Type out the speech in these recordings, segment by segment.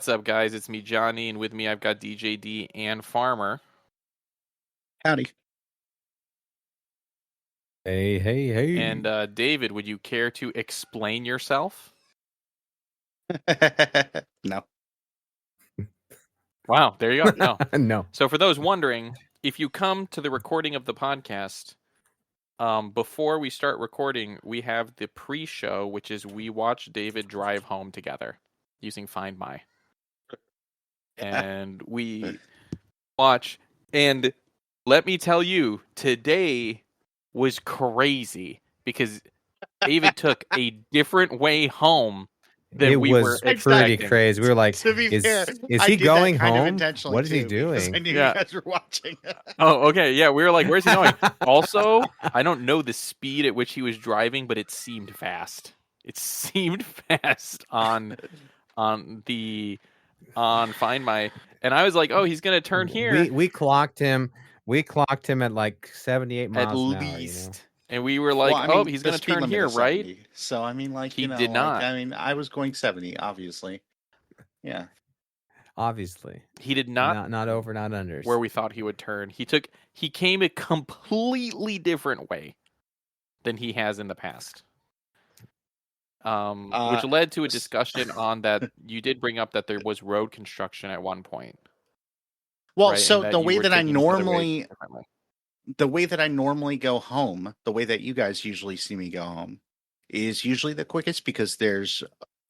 What's up, guys? It's me, Johnny, and with me I've got DiJaDi and Farmer. Howdy. Hey. And David, would you care to explain yourself? No. Wow, there you go. No. No. So for those wondering, if you come to the recording of the podcast, before we start recording, we have the pre-show, which is we watch David drive home together using Find My. And we watch, and let me tell you, today was crazy because David took a different way home than we were expecting. Pretty crazy. We were like, To be fair, is I he did going that kind home? of intentionally What is he too, doing? because I knew Yeah. you guys were watching. Oh, okay. Yeah, we were like, where's he going? Also, I don't know the speed at which he was driving, but it seemed fast. It seemed fast on Find My. And I was like, oh, he's going to turn here. We clocked him. We clocked him at like 78 miles at an hour, least. you know? And we were like, Well, I mean, oh, he's the going to speed turn limit here, is right? 70. So I mean, like, He you know, did not. I mean, I was going 70, obviously. Yeah. Obviously. He did not. Not over, not under. Where we thought he would turn. He came a completely different way than he has in the past. Which led to a discussion on that. You did bring up that there was road construction at one point. Well, right? so And that the you way were that I taking each other normally, differently. the way that I normally go home, the way that you guys usually see me go home, is usually the quickest because there's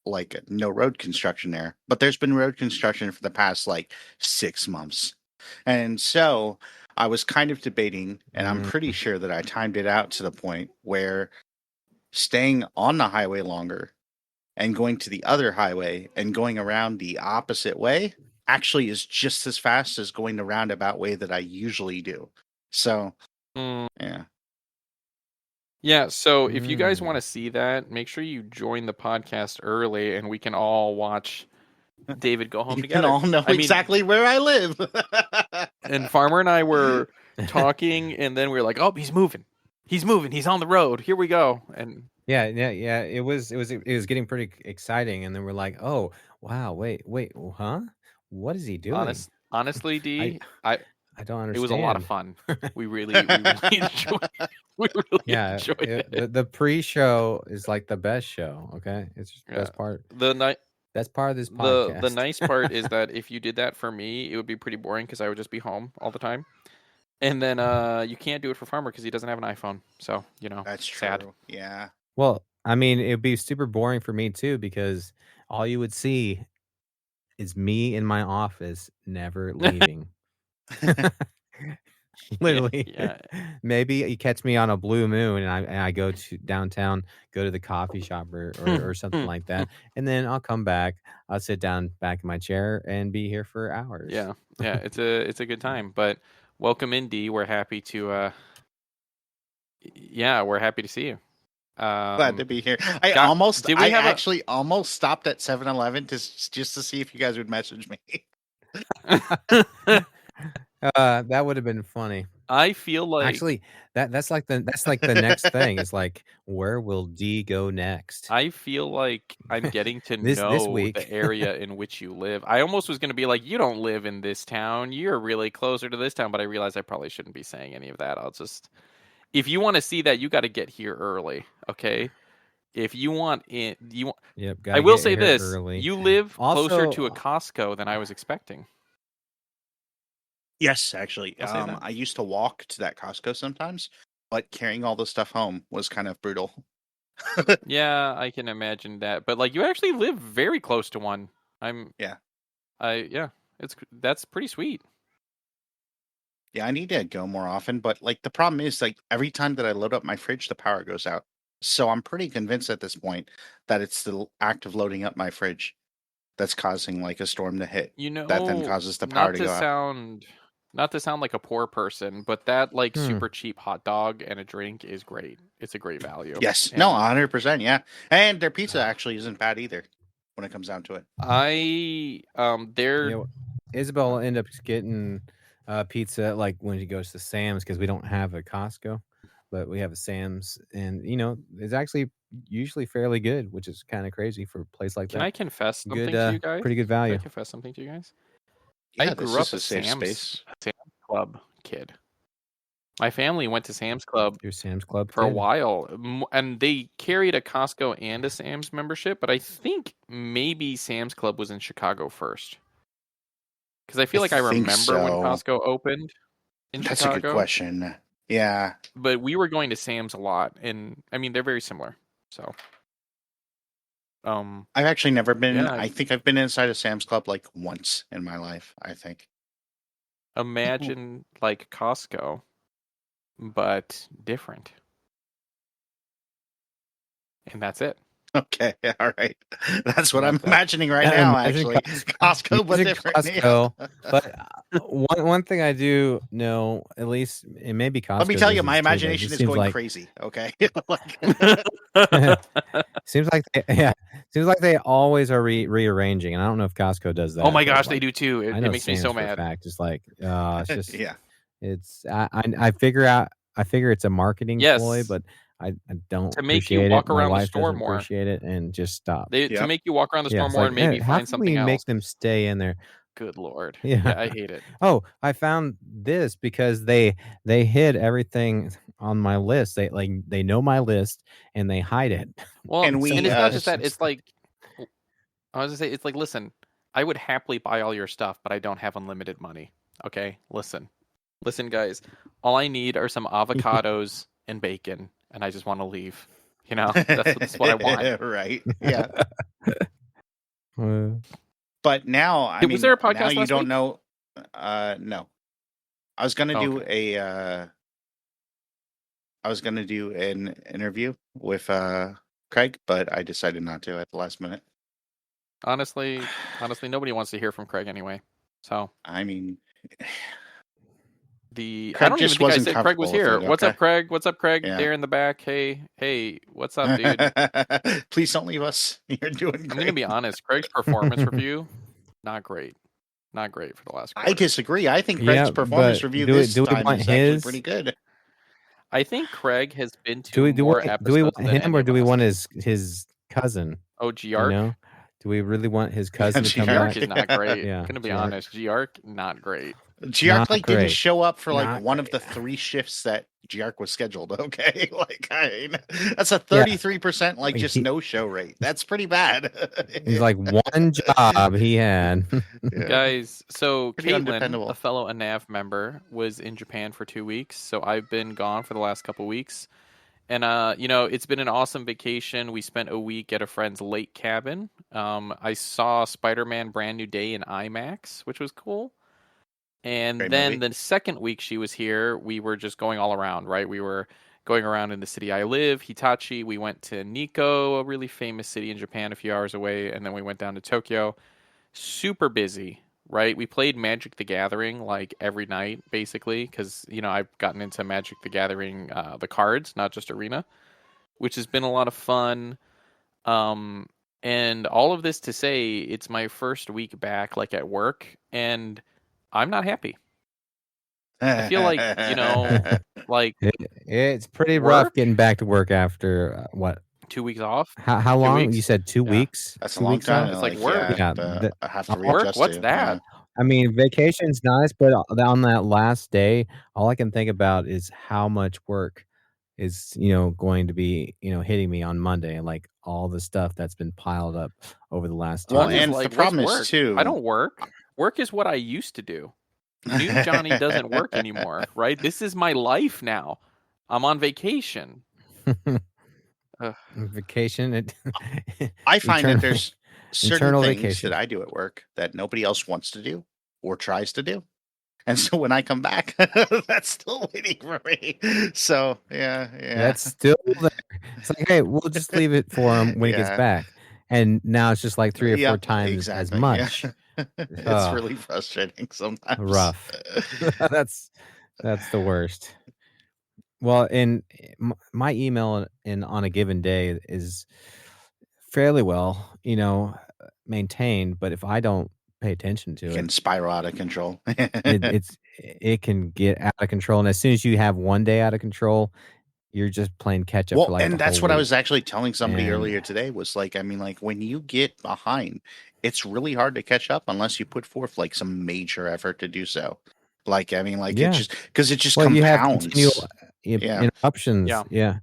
like no road construction there. But there's been road construction for the past like 6 months. And so I was kind of debating, and I'm pretty sure that I timed it out to the point where staying on the highway longer and going to the other highway and going around the opposite way actually is just as fast as going the roundabout way that I usually do. So, yeah. Yeah, so if you guys want to see that, make sure you join the podcast early and we can all watch David go home You together. can all know exactly where I live. And Farmer and I were talking, and then we were like, oh, he's moving. He's moving. He's on the road. Here we go. And yeah. It was getting pretty exciting, and then we're like, oh wow, wait, huh? What is he doing? Honestly, D, I don't understand. It was a lot of fun. We really enjoyed it. We really enjoyed it. The pre-show is like the best show. Okay, it's just the best part. That's part of this podcast. The nice part is that if you did that for me, it would be pretty boring because I would just be home all the time. And then you can't do it for Farmer because he doesn't have an iPhone. So, you know, that's sad. True. Yeah. Well, I mean, it'd be super boring for me too because all you would see is me in my office never leaving. Literally. Yeah. Maybe you catch me on a blue moon and I go to downtown, go to the coffee shop or something like that. And then I'll come back. I'll sit down back in my chair and be here for hours. Yeah. It's a good time. But welcome in, D. We're happy to we're happy to see you. Glad to be here. I actually almost stopped at 7-Eleven just to see if you guys would message me. That would have been funny. I feel like actually that's like the next thing. It's like, where will D go next? I feel like I'm getting to know the area in which you live. I almost was going to be like, you don't live in this town. You're really closer to this town, but I realized I probably shouldn't be saying any of that. If you want to see that, you got to get here early, okay? If you want it, I will say this: early. You live closer to a Costco than I was expecting. Yes, actually. I used to walk to that Costco sometimes, but carrying all the stuff home was kind of brutal. Yeah, I can imagine that. But like, you actually live very close to one. That's pretty sweet. Yeah, I need to go more often, but like the problem is like every time that I load up my fridge, the power goes out. So I'm pretty convinced at this point that it's the act of loading up my fridge that's causing like a storm to hit. You know, that then causes the power to go out. Not to sound like a poor person, but that like super cheap hot dog and a drink is great. It's a great value. Yes, no, 100%, yeah. And their pizza actually isn't bad either when it comes down to it. Isabel will end up getting pizza like when she goes to Sam's because we don't have a Costco. but we have a Sam's, and it's actually usually fairly good, which is kind of crazy for a place like Can that. I confess Good, something to you guys? pretty good Can I value. confess something to you guys? Yeah, I grew up a Sam's Club kid. My family went to Sam's Club Your Sam's Club for a kid? while, and they carried a Costco and a Sam's membership, but I think maybe Sam's Club was in Chicago first. Because I feel like I remember when Costco opened in That's Chicago. a good question. Yeah. But we were going to Sam's a lot, and I mean, they're very similar. So, I've actually never been. Yeah. I think I've been inside a Sam's Club like once in my life, I think. Imagine like Costco, but different. And that's it. Okay, all right. That's what I'm imagining right now, actually. Costco, but different. Costco, but one thing I do know, at least it may be Costco. Let me tell you, my imagination is going crazy. Okay. Seems like they always are rearranging, and I don't know if Costco does that. Oh my gosh, they do too. It makes me so mad. Fact, just like it's just yeah. It's I figure it's a marketing ploy, but I don't to make you walk around the store more. Appreciate it and just stop. To make you walk around the store more and maybe find something else. Make them stay in there. Good Lord. Yeah, I hate it. Oh, I found this because they hid everything on my list. They know my list and they hide it. Well, and it's not just that. It's like I was gonna say, it's like, listen, I would happily buy all your stuff, but I don't have unlimited money. Okay, listen, guys. All I need are some avocados and bacon, and I just want to leave. That's what I want. Right? Yeah. But now, I mean, was there a podcast now you don't week? know. No, I was gonna do I was gonna do an interview with Craig, but I decided not to at the last minute. Honestly, nobody wants to hear from Craig anyway. So I mean, I don't even think I said Craig was here. What's up, Craig? What's up, Craig? Yeah. There in the back. Hey, what's up, dude? Please don't leave us. You're doing great. I'm gonna be honest. Craig's performance review, not great. Not great for the last quarter. I disagree. I think Craig's performance review this time is actually pretty good. I think Craig has been to more episodes. Do we want him or do we want his cousin? Oh, Giark? Do we really want his cousin to come back? Giark is not great. I'm gonna be honest. Giark, not great. Giark didn't show up for one of the 3 shifts that Giark was scheduled. Okay, that's a 33% just no show rate. That's pretty bad. He's like one job he had. Guys, so Caitlin, a fellow ANAV member, was in Japan for 2 weeks. So I've been gone for the last couple weeks. And, it's been an awesome vacation. We spent a week at a friend's lake cabin. I saw Spider-Man Brand New Day in IMAX, which was cool. And then the second week she was here, we were just going all around, right? We were going around in the city I live, Hitachi. We went to Nikko, a really famous city in Japan, a few hours away. And then we went down to Tokyo. Super busy, right? We played Magic the Gathering every night, basically, because, I've gotten into Magic the Gathering, the cards, not just Arena, which has been a lot of fun. And all of this to say, it's my first week back, at work, and I'm not happy. I feel it's pretty rough getting back to work after 2 weeks off. How long? You said 2 weeks? That's a long time. It's work. I have to work. What's that? I mean, vacation's nice, but on that last day, all I can think about is how much work is going to be hitting me on Monday, and all the stuff that's been piled up over the last 2 weeks. And the problem is too, I don't work. Work is what I used to do. New Johnny doesn't work anymore, right? This is my life now. I'm on vacation. Vacation. I find that there's certain things that I do at work that nobody else wants to do or tries to do. And so when I come back, that's still waiting for me. So, yeah. That's still there. It's like, hey, we'll just leave it for him when he gets back. And now it's just 3 or 4 times as much. It's really frustrating sometimes. Rough. That's the worst. Well, in my email on a given day is fairly well, maintained. But if I don't pay attention to it, can spiral out of control. it can get out of control. And as soon as you have one day out of control, you're just playing catch up for like and the that's whole what I week. was actually telling somebody And earlier today was like, I mean, like when you get behind, it's really hard to catch up unless you put forth like some major effort to do so. Like, I mean, like it yeah, just because it just well, you have continual compounds. Yeah. interruptions. Yeah.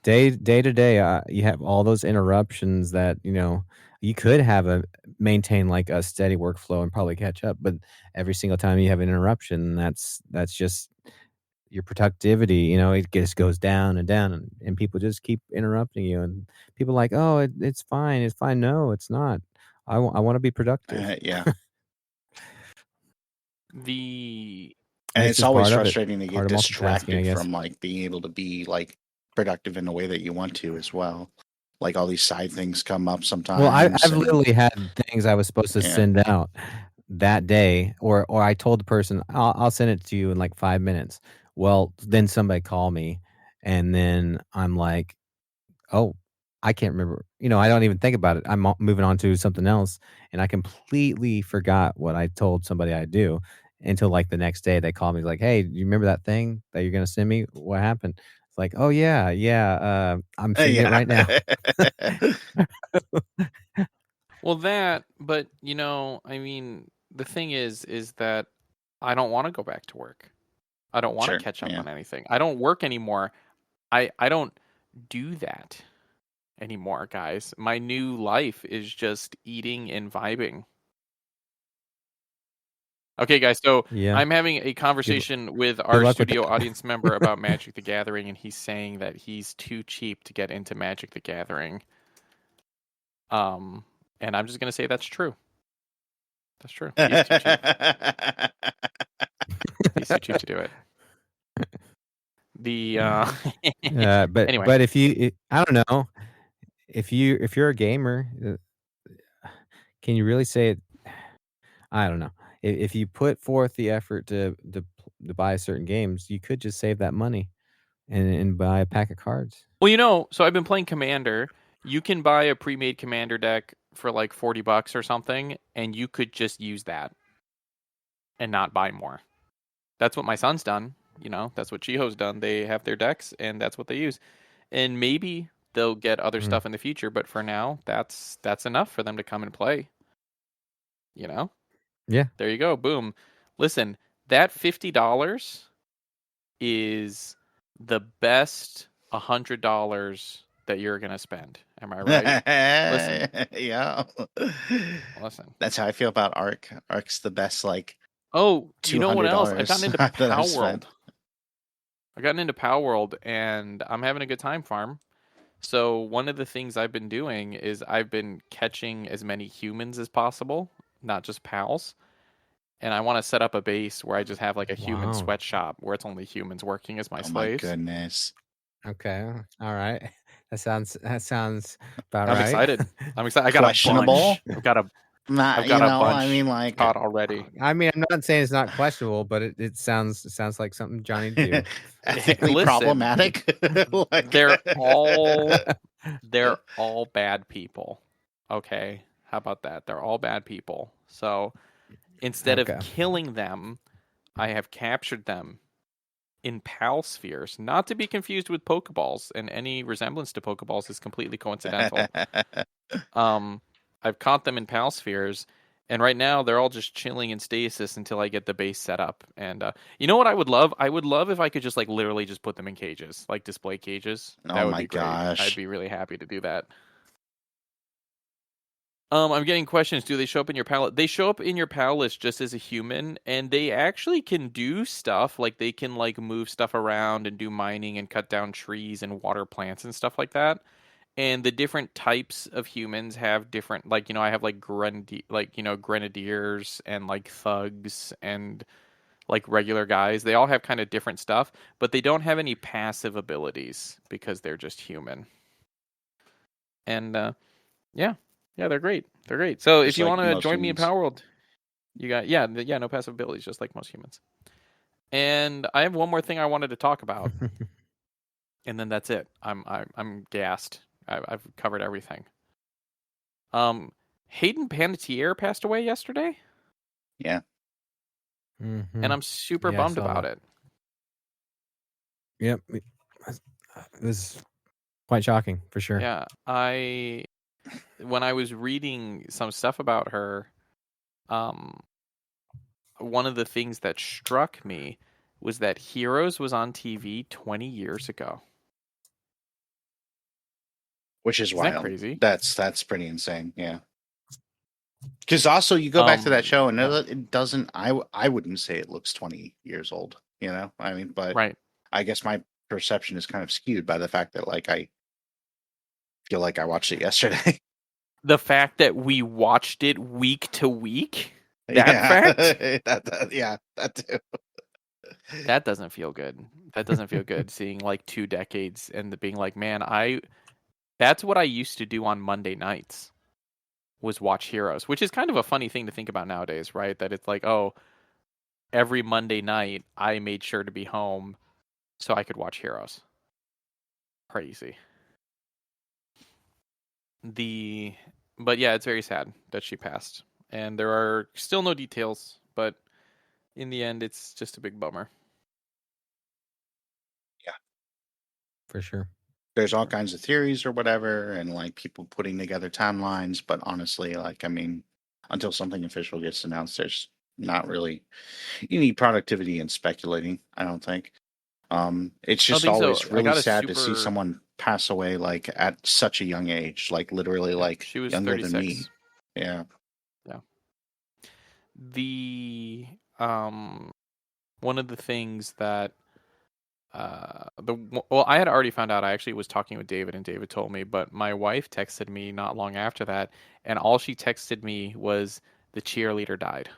Day to day, you have all those interruptions that you could maintain like a steady workflow and probably catch up, but every single time you have an interruption, that's just your productivity. It just goes down and down, and people just keep interrupting you, and people are like, oh, it's fine, it's fine. No, it's not. I want to be productive. Yeah. The And It's it's just always part of it, frustrating to part get of multitasking, I distracted guess. from like being able to be like productive in the way that you want to as well. Like all these side things come up sometimes. Well, I've And literally had things I was supposed to yeah. send out that day, or I told the person, I'll send it to you in like 5 minutes. Well, then somebody called me, and then I'm like, oh, I can't remember. I don't even think about it. I'm moving on to something else, and I completely forgot what I told somebody I'd do until like the next day. They called me like, "Hey, do you remember that thing that you're gonna send me? What happened?" It's like, "Oh yeah, I'm sending it right now." Well, but I mean, the thing is that I don't want to go back to work. I don't want to Sure. catch up Yeah. on anything. I don't work anymore. I don't do that anymore, guys. My new life is just eating and vibing. Okay, guys, so Yeah. I'm having a conversation with our luck with studio that. audience member about Magic the Gathering, and he's saying that he's too cheap to get into Magic the Gathering. And I'm just gonna say that's true. That's true. He's too cheap. He's too cheap to do it. But Anyway. but if you, I don't know, if you're a gamer, can you really say it? I don't know. If you put forth the effort to buy certain games, you could just save that money and buy a pack of cards. Well, so I've been playing Commander. You can buy a pre-made Commander deck for like $40 or something, and you could just use that and not buy more. That's what my son's done. That's what Chiho's done. They have their decks, and that's what they use. And maybe they'll get other stuff in the future, but for now, that's enough for them to come and play. Yeah. There you go. Boom. Listen, that $50 is the best $100 that you're gonna spend. Am I right? Listen. Yeah. Listen. That's how I feel about Ark. Ark's the best, like. Oh, you know what else? I've gotten into that I've Palworld. I've gotten into Palworld, and I'm having a good time, farm. So one of the things I've been doing is I've been catching as many humans as possible, not just pals. And I want to set up a base where I just have like a human Wow. sweatshop where it's only humans working as my slaves. Oh my goodness. Okay. All right. That sounds about I'm right. excited. I'm excited. I got Questionable? a bunch. I've got a bunch. I mean, like, caught already. I mean, I'm not saying it's not questionable, but it sounds like something Johnny do. ethically Listen, problematic. Like... they're all bad people. Okay, how about that? They're all bad people. So instead of killing them, I have captured them in pal spheres, not to be confused with Pokeballs, and any resemblance to Pokeballs is completely coincidental. I've caught them in pal spheres, and right now they're all just chilling in stasis until I get the base set up. And you know what I would love? I would love if I could just like literally just put them in cages, like display cages. That would be great. Gosh. I'd be really happy to do that. I'm getting questions. Do they show up in your pal? They show up in your pal list just as a human, and they actually can do stuff. Like they can like move stuff around and do mining and cut down trees and water plants and stuff like that. And the different types of humans have different, like I have like grenadiers and like thugs and like regular guys. They all have kind of different stuff, but they don't have any passive abilities because they're just human. And yeah, they're great. They're great. So just if you want to join me in Palworld, you got no passive abilities, just like most humans. And I have one more thing I wanted to talk about, and then that's it. I'm gassed. I've covered everything. Hayden Panettiere passed away yesterday. Yeah. Mm-hmm. And I'm super bummed about it. Yep. it was quite shocking for sure. Yeah, when I was reading some stuff about her, one of the things that struck me was that Heroes was on TV 20 years ago. Which is Isn't wild. that crazy? That's pretty insane. Yeah. Because also you go back to that show and it doesn't. I wouldn't say it looks 20 years old. You know, I mean, but right. I guess my perception is kind of skewed by the fact that like I feel like I watched it yesterday. The fact that we watched it week to week. Fact. That too. That doesn't feel good. That doesn't feel good. Seeing like 2 decades and being like, man, that's what I used to do on Monday nights. Was watch Heroes, which is kind of a funny thing to think about nowadays, right? That it's like, oh, every Monday night I made sure to be home so I could watch Heroes. Crazy. But yeah, it's very sad that she passed. And there are still no details, but in the end, it's just a big bummer. Yeah. For sure. There's all kinds of theories or whatever, and like people putting together timelines, but honestly, like, I mean, until something official gets announced, there's not really any productivity in speculating, I don't think. It's just always really sad to see someone pass away like at such a young age, like literally like she was younger 36. than me. Yeah. One of the things that I had already found out. I actually was talking with David, and David told me, but my wife texted me not long after that, and all she texted me was the cheerleader died.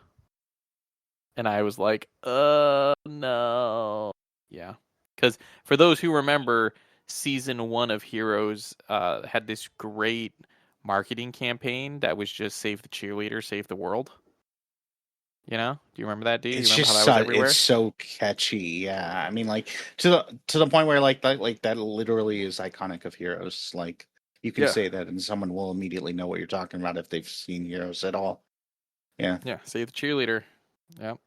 And I was like, no. Yeah. Because for those who remember, season 1 of Heroes had this great marketing campaign that was just save the cheerleader, save the world. You know? Do you remember that, dude? It's you remember just how that was everywhere? It's so catchy. Yeah. I mean, like to the point where like that literally is iconic of Heroes. Like you can say that and someone will immediately know what you're talking about if they've seen Heroes at all. Yeah. Yeah. Save the cheerleader. Yep.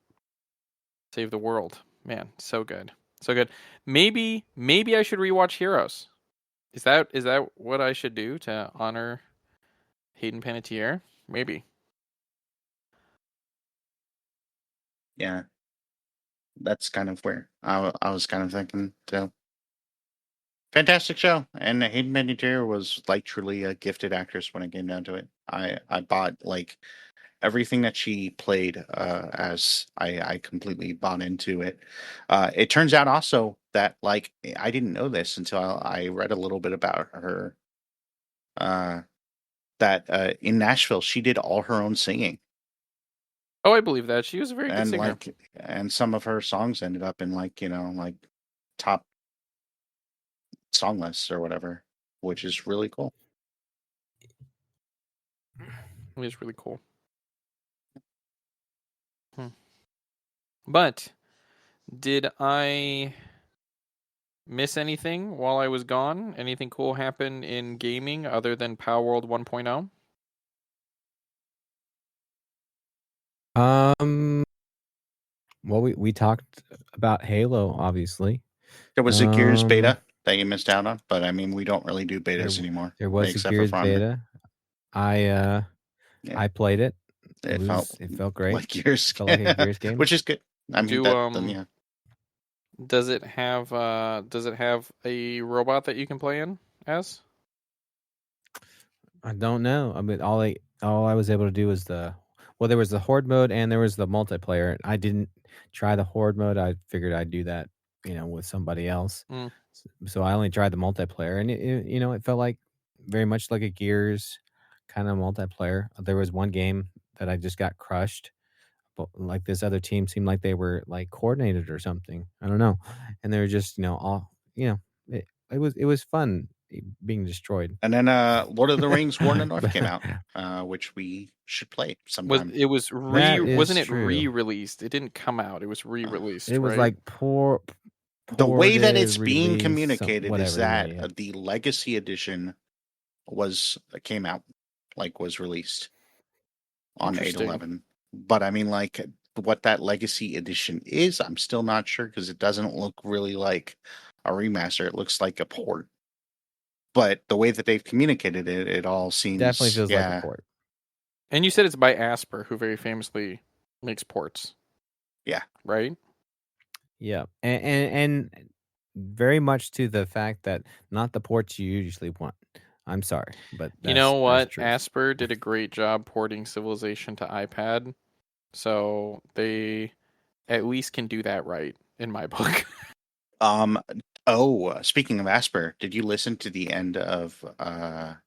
Save the world. Man, so good. So good. Maybe I should rewatch Heroes. Is that what I should do to honor Hayden Panettiere? Maybe. Yeah. That's kind of where I was kind of thinking too. Fantastic show. And Hayden Panettiere was like truly a gifted actress when it came down to it. I bought like everything that she played as I completely bought into it. It turns out also that like I didn't know this until I read a little bit about her. That in Nashville she did all her own singing. Oh, I believe that. She was a very good singer. And some of her songs ended up in like, you know, like top song lists or whatever, which is really cool. It is really cool. But did I miss anything while I was gone? Anything cool happen in gaming other than Palworld 1.0? Well, we talked about Halo, obviously. There was a Gears beta that you missed out on, but I mean, we don't really do betas anymore. There was a Gears beta. I played it. It felt great. Like Gears, felt like a Gears game, which is good. I mean, Does it have a robot that you can play in as? I don't know. I mean, all I was able to do was there was the horde mode and there was the multiplayer. I didn't try the horde mode. I figured I'd do that, you know, with somebody else. So I only tried the multiplayer, and it felt like very much like a Gears kind of multiplayer. There was one game that I just got crushed, but like this other team seemed like they were like coordinated or something. I don't know, and they were just it was fun being destroyed. And then Lord of the Rings War in the North came out, which we should play sometime. Wasn't it re-released? It didn't come out. It was re-released. It was like the way that it's being communicated is that the Legacy Edition came out, like was released on 8/11. But I mean, like what that Legacy Edition is, I'm still not sure because it doesn't look really like a remaster. It looks like a port. But the way that they've communicated it, it all seems definitely feels like a port. And you said it's by Asper, who very famously makes ports. Yeah. Right? Yeah. And very much to the fact that not the ports you usually want. I'm sorry, but you know what? Asper did a great job porting Civilization to iPad. So they at least can do that right in my book. Speaking of Asper, did you listen to the end of our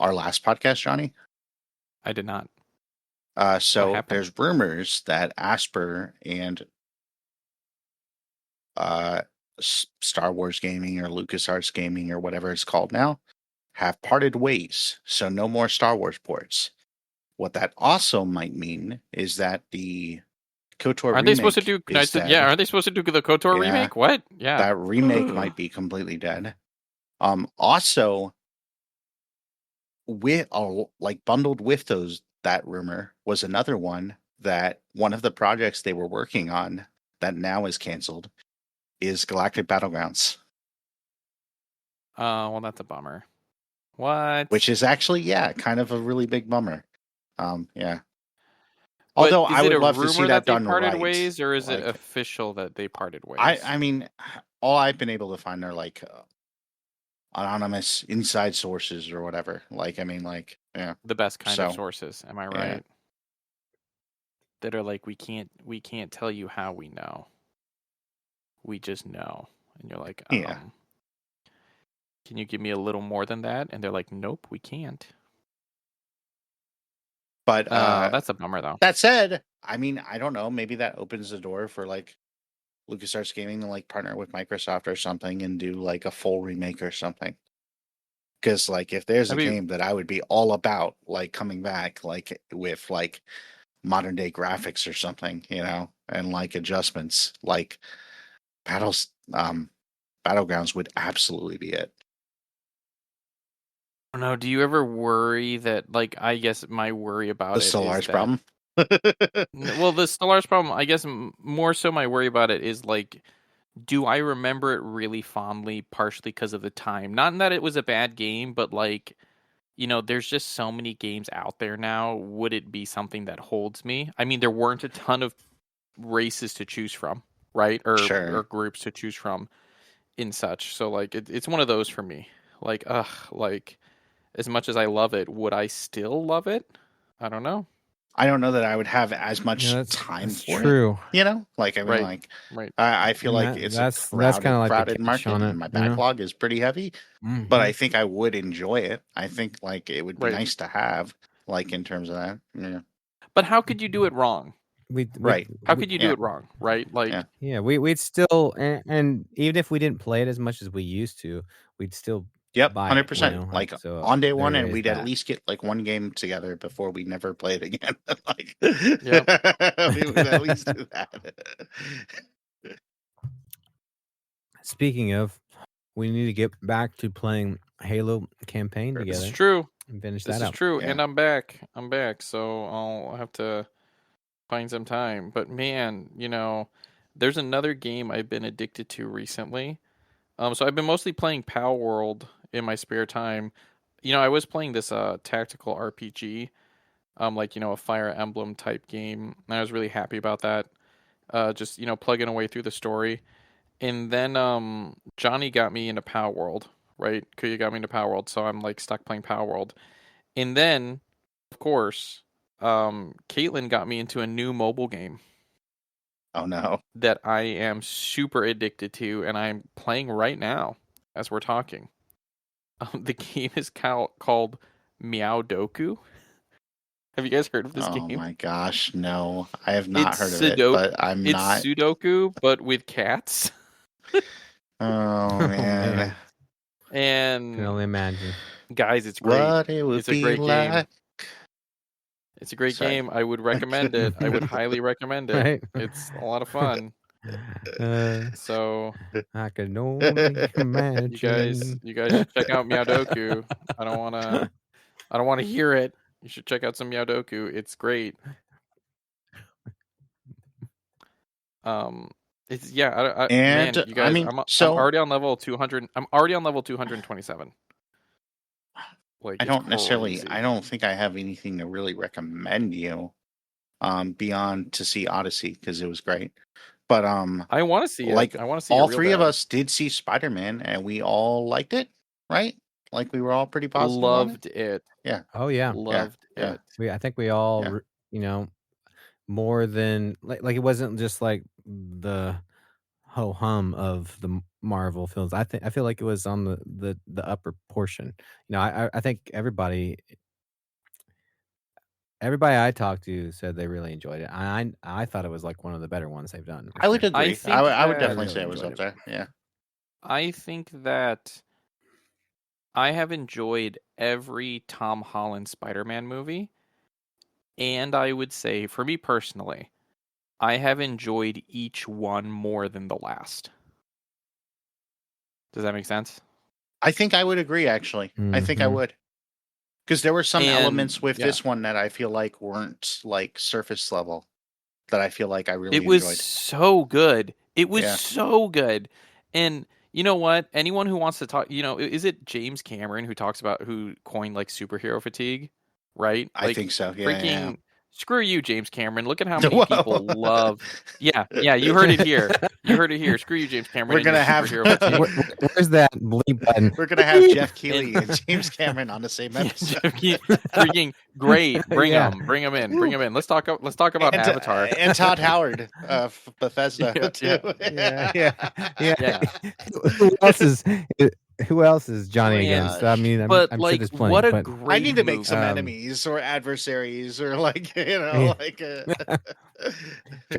last podcast, Johnny? I did not. So there's rumors that Asper and Star Wars Gaming or LucasArts Gaming or whatever it's called now have parted ways. So no more Star Wars ports. What that also might mean is that the KOTOR Aren't they supposed to do Knights of, aren't they supposed to do the KOTOR remake? What? Yeah. That remake might be completely dead. Also, with like bundled with that rumor was another one that one of the projects they were working on that now is canceled is Galactic Battlegrounds. Well, that's a bummer. What? Which is actually, kind of a really big bummer. Yeah. But although I would love to see that done right. Ways, or is it official that they parted ways? I mean, all I've been able to find are like anonymous inside sources or whatever. Like, I mean, like, yeah, the best kind of sources. Am I right? Yeah. That are like, we can't tell you how we know. We just know, and you're like, yeah. Can you give me a little more than that? And they're like, nope, we can't. But that's a bummer, though. That said, I mean, I don't know. Maybe that opens the door for like LucasArts Gaming to like partner with Microsoft or something and do like a full remake or something. Because like, if there's a game that I would be all about, like coming back, like with like modern day graphics or something, you know, and like adjustments, like Battlegrounds would absolutely be it. No, do you ever worry that, like, I guess my worry about the Stellaris problem? Well, the Stellaris problem, I guess more so my worry about it is, like, do I remember it really fondly, partially because of the time? Not in that it was a bad game, but, like, you know, there's just so many games out there now. Would it be something that holds me? I mean, there weren't a ton of races to choose from, right? Or groups to choose from in such. So, like, it's one of those for me. Like, like, as much as I love it, would I still love it? I don't know. I don't know that I would have as much time for it. You know, like, I mean, right. I feel like it's that's kind of like crowded market, on it, and my backlog is pretty heavy. Mm-hmm. But I think I would enjoy it. I think like it would be nice to have, like, in terms of that. Yeah. But how could you do it wrong? How could you do it wrong? Right? Like, we'd still, and even if we didn't play it as much as we used to, we'd still. Yep, buy 100%. It, you know? Like so on day one, and we'd at least get like one game together before we never play it again. Like, we would at least do that. Speaking of, we need to get back to playing Halo campaign together. It's true. And finish this that is up. true, and I'm back. So I'll have to find some time. But man, you know, there's another game I've been addicted to recently. So I've been mostly playing Palworld in my spare time. You know, I was playing this tactical RPG, like, you know, a Fire Emblem type game. And I was really happy about that. Just, you know, plugging away through the story. And then Johnny got me into Palworld, right? Kuya got me into Palworld, so I'm like stuck playing Palworld. And then, of course, Caitlin got me into a new mobile game. Oh no. That I am super addicted to, and I'm playing right now as we're talking. The game is called Meow Doku. Have you guys heard of this game? Oh my gosh, no. I have not heard of it, but it's Sudoku, but with cats. Oh man. And I can only imagine. Guys, it's great. It's a great game. It's a great game. I would recommend it. I would highly recommend it. Right? It's a lot of fun. So I can only imagine. You guys should check out Meowdoku. I don't wanna hear it. You should check out some Meowdoku. It's great. It's man, And you guys, I'm so already on level 200. I'm already on level 227. Like, I it's I crazy. don't think I have anything to really recommend you beyond to see Odyssey because it was great. But I want to see it. like I want to see it all real three of bad. us did see Spider-Man and we all liked it, right? Like we were all pretty positive on it. Loved it. Yeah. Oh yeah. Loved Yeah. it. I think we all, Yeah. you know, more than like it wasn't just like the ho hum of the Marvel films. I feel like it was on the upper portion. I think everybody I talked to said they really enjoyed it. I thought it was like one of the better ones they've done for I would sure. I agree. think I would I that definitely really say it was enjoyed up it. there. Yeah. I think that I have enjoyed every Tom Holland Spider-Man movie, and I would say, for me personally, I have enjoyed each one more than the last. Does that make sense? I think I would agree actually. I think I Mhm. would. Because there were some And elements with yeah, this one that I feel like weren't like surface level that I feel like I it really was enjoyed. so good. It was Yeah. so good. And you know what? Anyone who wants to talk, is it James Cameron who coined like superhero fatigue, right? I Like, think so. Yeah, yeah. freaking screw you, James Cameron. Look at how Yeah. many people Whoa. love. Yeah, you heard it here. You heard it here. Screw you, James Cameron, We're and your gonna have superhero fatigue. Where's that bleep button? we're gonna have Jeff And Keighley and James Cameron on the same yeah, episode. freaking great. Bring Yeah. them. Bring them in. Bring them in. Let's talk about Avatar. And Todd Howard of Bethesda Yeah, too. Yeah, yeah, yeah. yeah. Who else is who else is Oh Johnny my against? gosh. I mean, But I'm sure like, there's plenty, what a but I need great to make some movie. enemies or adversaries or like yeah. like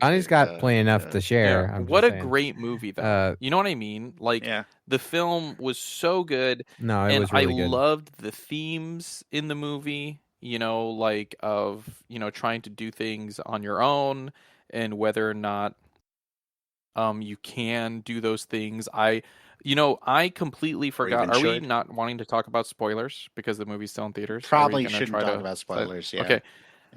Johnny's got plenty enough yeah. to Yeah, share. I'm what just a saying. great movie though. You know what I mean? Like, Yeah. the film was so good, No, it and was I really good. loved the themes in the movie, like of, trying to do things on your own and whether or not you can do those things. I completely Or forgot. even Are we should. not wanting to talk about spoilers because the movie's still in theaters? Are we Probably gonna shouldn't try talk to about spoilers. Yeah. Okay.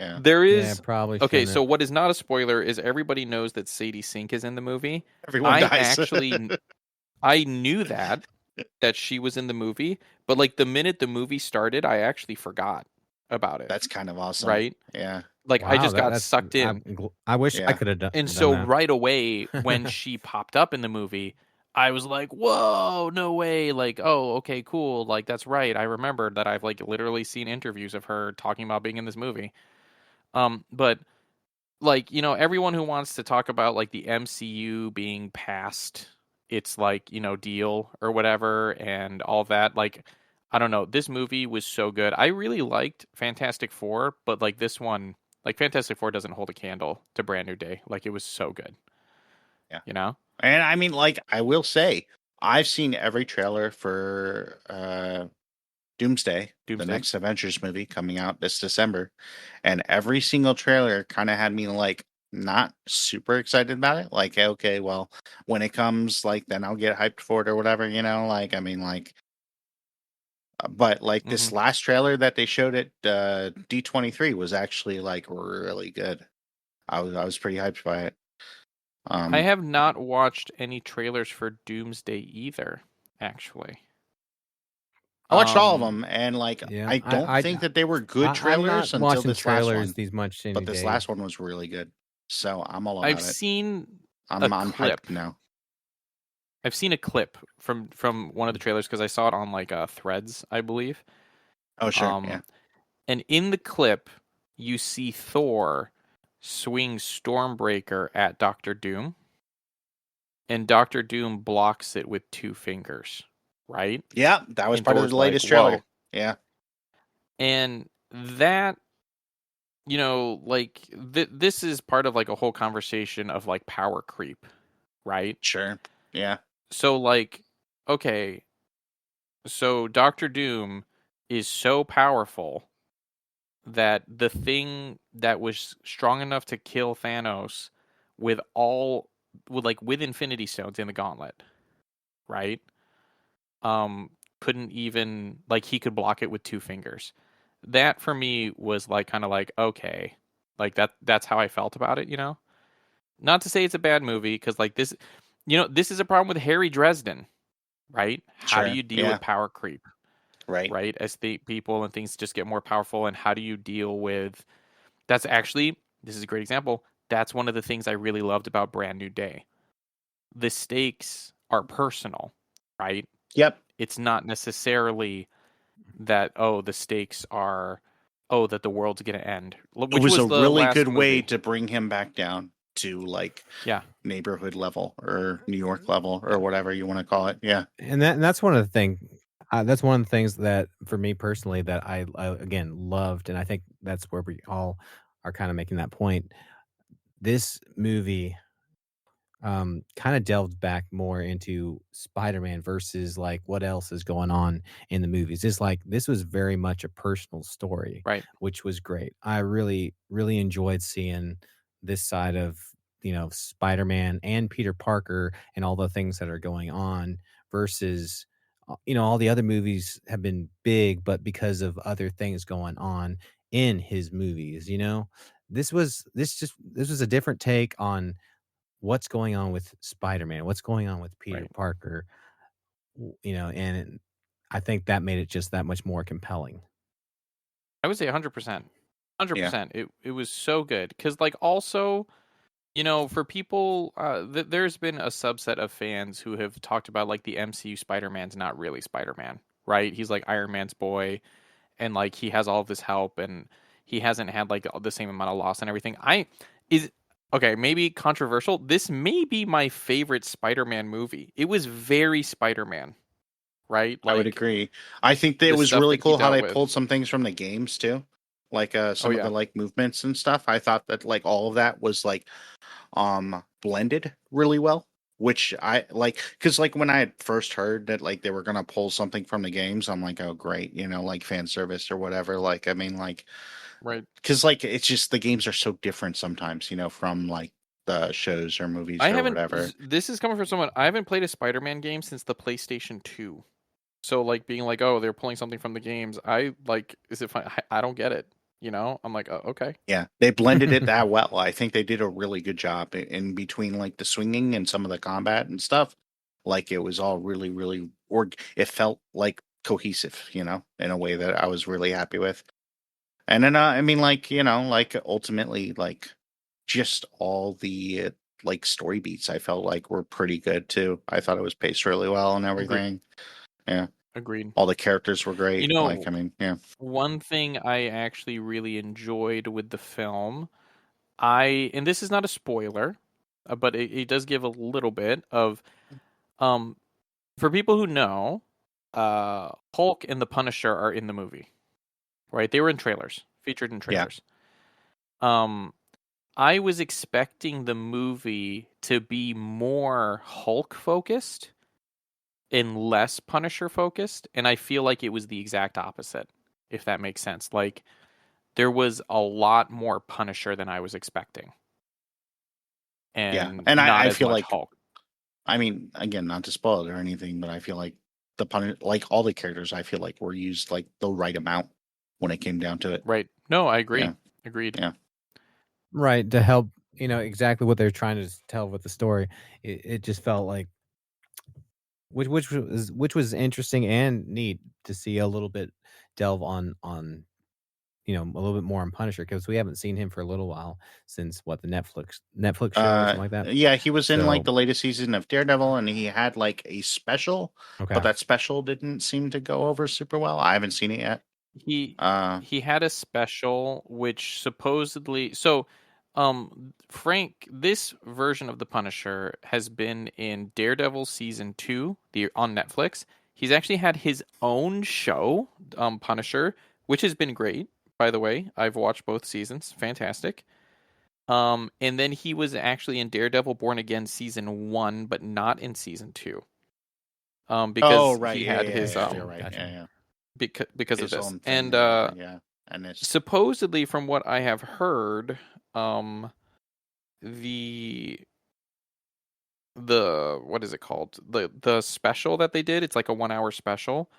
Yeah. There Yeah, is probably Okay, shouldn't. so what is not a spoiler is everybody knows that Sadie Sink is in the movie. Everyone I dies. actually I knew that she was in the movie, but like the minute the movie started, I actually forgot about it, That's kind of awesome. right? Yeah. Like, I Wow, just got sucked in. I wish I Yeah. could have And done so that. right away when she popped up in the movie, I was like, "Whoa, no way." Like, "Oh, okay, cool. Like, that's right. I remembered that I've like literally seen interviews of her talking about being in this movie." But like, everyone who wants to talk about like the MCU being past its like, deal or whatever and all that, like, I don't know. This movie was so good. I really liked Fantastic Four, but like this one, like Fantastic Four doesn't hold a candle to Brand New Day. Like, it was so good. Yeah. You know? And I mean, like, I will say, I've seen every trailer for Doomsday, the next Avengers movie coming out this December, and every single trailer kind of had me like not super excited about it. Like, okay, well, when it comes, like, then I'll get hyped for it or whatever, Like, I mean, like, but like this last trailer that they showed at D23 was actually like really good. I was pretty hyped by it. I have not watched any trailers for Doomsday either, actually. I watched all of them, and like Yeah, I don't think that they were good I'm trailers not until watching this last trailers one. these much any But this days. last one was really good, so I'm all about I've it. seen I'm clip hyped now. I've seen a clip from one of the trailers because I saw it on like Threads, I believe. Oh sure, yeah. And in the clip, you see Thor swing Stormbreaker at Doctor Doom, and Doctor Doom blocks it with 2 fingers, right? Yeah, that was And part of Thor's the like, latest trailer. "Whoa." Yeah. And that, like this is part of like a whole conversation of like power creep, right? Sure. Yeah. So like, okay, so Doctor Doom is so powerful that the thing that was strong enough to kill Thanos with Infinity Stones in the gauntlet, right? Couldn't even, like, he could block it with 2 fingers. That for me was like kind of like, okay, like that's how I felt about it, not to say it's a bad movie, because like this, this is a problem with Harry Dresden, right? How do Sure. you deal with power creep, Right. right? As the people and things just get more powerful, and how do you deal with? That's actually, this is a great example. That's one of the things I really loved about Brand New Day. The stakes are personal, right? Yep. It's not necessarily that, the stakes are, that the world's going to end. It was a really good way to bring him back down to like neighborhood level or New York level or whatever you want to call it. Yeah. And that's one of the things. That's one of the things that, for me personally, that I again loved, and I think that's where we all are kind of making that point. This movie kind of delved back more into Spider-Man versus like what else is going on in the movies. It's like this was very much a personal story, right? Which was great. I really, really enjoyed seeing this side of Spider-Man and Peter Parker and all the things that are going on versus all the other movies have been big, but because of other things going on in his movies, this was a different take on what's going on with Spider-Man, what's going on with Peter Parker, and I think that made it just that much more compelling. I would say 100%. 100%. It was so good. Because, like, also, for people, there's been a subset of fans who have talked about, like, the MCU Spider-Man's not really Spider-Man, right? He's, like, Iron Man's boy, and, like, he has all of this help, and he hasn't had, like, the same amount of loss and everything. Okay, maybe controversial. This may be my favorite Spider-Man movie. It was very Spider-Man, right? Like, I would agree. I think that it was really cool how they pulled some things from the games too, like some of the like movements and stuff. I thought that like all of that was like blended really well, which I like, because like when I had first heard that like they were gonna pull something from the games, I'm like, oh great, like fan service or whatever. Like, I mean, like. Right. Because, like, it's just the games are so different sometimes, from, like, the shows or movies or whatever. This is coming from someone. I haven't played a Spider-Man game since the PlayStation 2. So, like, being like, oh, they're pulling something from the games. Is it fine? I don't get it. I'm like, oh, okay. Yeah, they blended it that well. I think they did a really good job in between, like, the swinging and some of the combat and stuff. Like, it was all really, really, it felt, like, cohesive, in a way that I was really happy with. And then, I mean, like, like ultimately, like just all the like story beats I felt like were pretty good too. I thought it was paced really well and everything. Yeah. Agreed. All the characters were great. Like, I mean, yeah. One thing I actually really enjoyed with the film, and this is not a spoiler, but it does give a little bit of, for people who know, Hulk and the Punisher are in the movie. Right, they were in trailers, featured in trailers. Yeah. I was expecting the movie to be more Hulk focused and less Punisher focused, and I feel like it was the exact opposite, if that makes sense. Like, there was a lot more Punisher than I was expecting, and I feel like Hulk. I mean, again, not to spoil it or anything, but I feel like like all the characters, I feel like were used like the right amount when it came down to it. Right. No, I agree. Yeah. Agreed. Yeah. Right. To help, exactly what they're trying to tell with the story. It just felt like, which was interesting and neat to see a little bit delve on, a little bit more on Punisher, because we haven't seen him for a little while since the Netflix show or something like that. Yeah, he was in like the latest season of Daredevil, and he had like a special, but that special didn't seem to go over super well. I haven't seen it yet. He had a special which supposedly Frank, this version of the Punisher has been in Daredevil season 2 on Netflix. He's actually had his own show, Punisher, which has been great, by the way. I've watched both seasons. Fantastic. And then he was actually in Daredevil Born Again season 1, but not in season 2. Because he had his because of this, and supposedly, from what I have heard, the what is it called, the special that they did, it's like a 1-hour special,